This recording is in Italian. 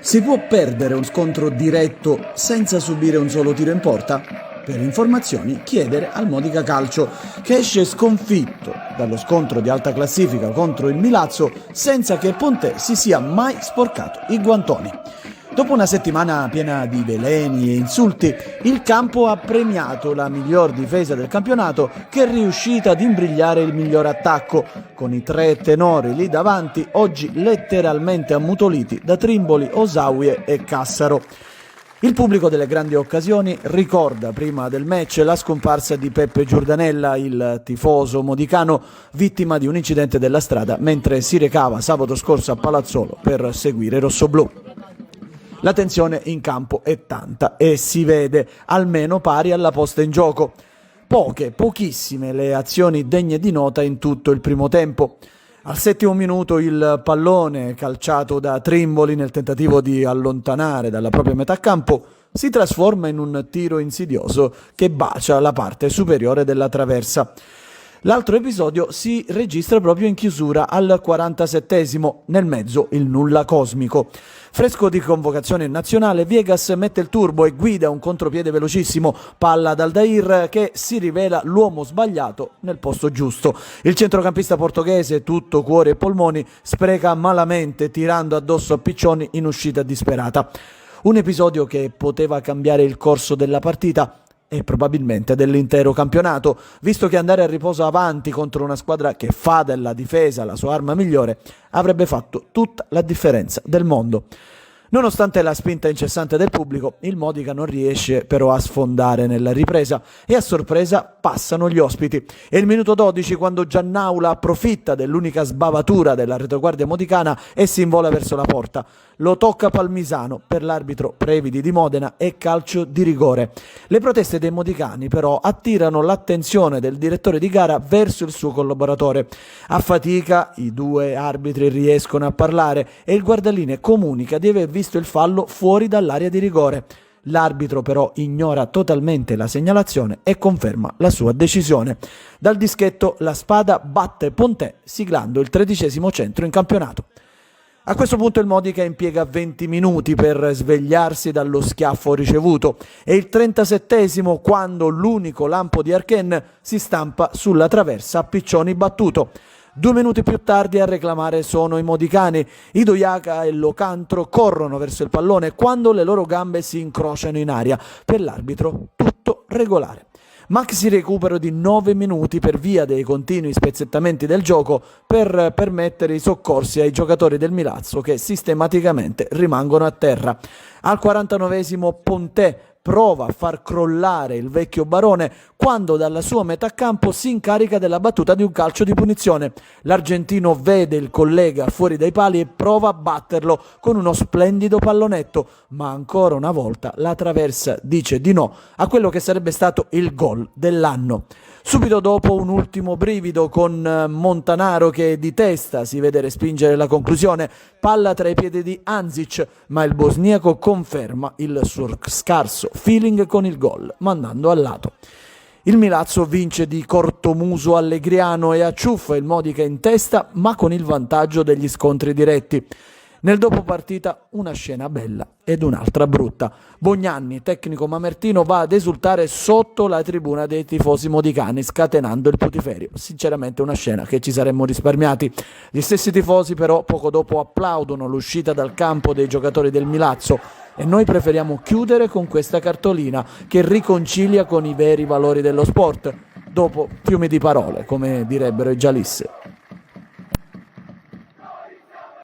Si può perdere un scontro diretto senza subire un solo tiro in porta? Per informazioni chiedere al Modica Calcio, che esce sconfitto dallo scontro di alta classifica contro il Milazzo senza che Pontè si sia mai sporcato i guantoni. Dopo una settimana piena di veleni e insulti, il campo ha premiato la miglior difesa del campionato, che è riuscita ad imbrigliare il miglior attacco, con i tre tenori lì davanti, oggi letteralmente ammutoliti da Trimboli, Osawie e Cassaro. Il pubblico delle grandi occasioni ricorda prima del match la scomparsa di Peppe Giordanella, il tifoso modicano vittima di un incidente della strada mentre si recava sabato scorso a Palazzolo per seguire Rossoblù. La tensione in campo è tanta e si vede, almeno pari alla posta in gioco. Pochissime le azioni degne di nota in tutto il primo tempo. Al 7° minuto il pallone calciato da Trimboli nel tentativo di allontanare dalla propria metà campo si trasforma in un tiro insidioso che bacia la parte superiore della traversa. L'altro episodio si registra proprio in chiusura al 47°, nel mezzo il nulla cosmico. Fresco di convocazione nazionale, Viegas mette il turbo e guida un contropiede velocissimo, palla ad Aldair che si rivela l'uomo sbagliato nel posto giusto. Il centrocampista portoghese, tutto cuore e polmoni, spreca malamente tirando addosso a Piccioni in uscita disperata. Un episodio che poteva cambiare il corso della partita e probabilmente dell'intero campionato, visto che andare a riposo avanti contro una squadra che fa della difesa la sua arma migliore avrebbe fatto tutta la differenza del mondo. Nonostante la spinta incessante del pubblico, il Modica non riesce però a sfondare nella ripresa e a sorpresa passano gli ospiti. È il minuto 12 quando Giannaula approfitta dell'unica sbavatura della retroguardia modicana e si invola verso la porta. Lo tocca Palmisano, per l'arbitro Previdi di Modena e calcio di rigore. Le proteste dei modicani però attirano l'attenzione del direttore di gara verso il suo collaboratore. A fatica i due arbitri riescono a parlare e il guardalinee comunica di aver visto il fallo fuori dall'area di rigore. L'arbitro però ignora totalmente la segnalazione e conferma la sua decisione. Dal dischetto la Spada batte Pontè, siglando il 13° centro in campionato. A questo punto il Modica impiega 20 minuti per svegliarsi dallo schiaffo ricevuto e il 37° quando l'unico lampo di Archen si stampa sulla traversa a Piccioni battuto. 2 minuti più tardi a reclamare sono i modicani. Idoiaca e Locantro corrono verso il pallone quando le loro gambe si incrociano in aria. Per l'arbitro tutto regolare. Maxi recupero di 9 minuti per via dei continui spezzettamenti del gioco per permettere i soccorsi ai giocatori del Milazzo che sistematicamente rimangono a terra. Al 49° Pontè prova a far crollare il vecchio barone quando dalla sua metà campo si incarica della battuta di un calcio di punizione. L'argentino vede il collega fuori dai pali e prova a batterlo con uno splendido pallonetto, ma ancora una volta la traversa dice di no a quello che sarebbe stato il gol dell'anno. Subito dopo un ultimo brivido con Montanaro che di testa si vede respingere la conclusione, palla tra i piedi di Anzic, ma il bosniaco conferma il suo scarso feeling con il gol, mandando a lato. Il Milazzo vince di cortomuso allegriano e acciuffa il Modica in testa, ma con il vantaggio degli scontri diretti. Nel dopopartita una scena bella ed un'altra brutta. Bognanni, tecnico mamertino, va ad esultare sotto la tribuna dei tifosi modicani, scatenando il putiferio. Sinceramente una scena che ci saremmo risparmiati. Gli stessi tifosi però poco dopo applaudono l'uscita dal campo dei giocatori del Milazzo e noi preferiamo chiudere con questa cartolina che riconcilia con i veri valori dello sport. Dopo fiumi di parole, come direbbero i giallisse.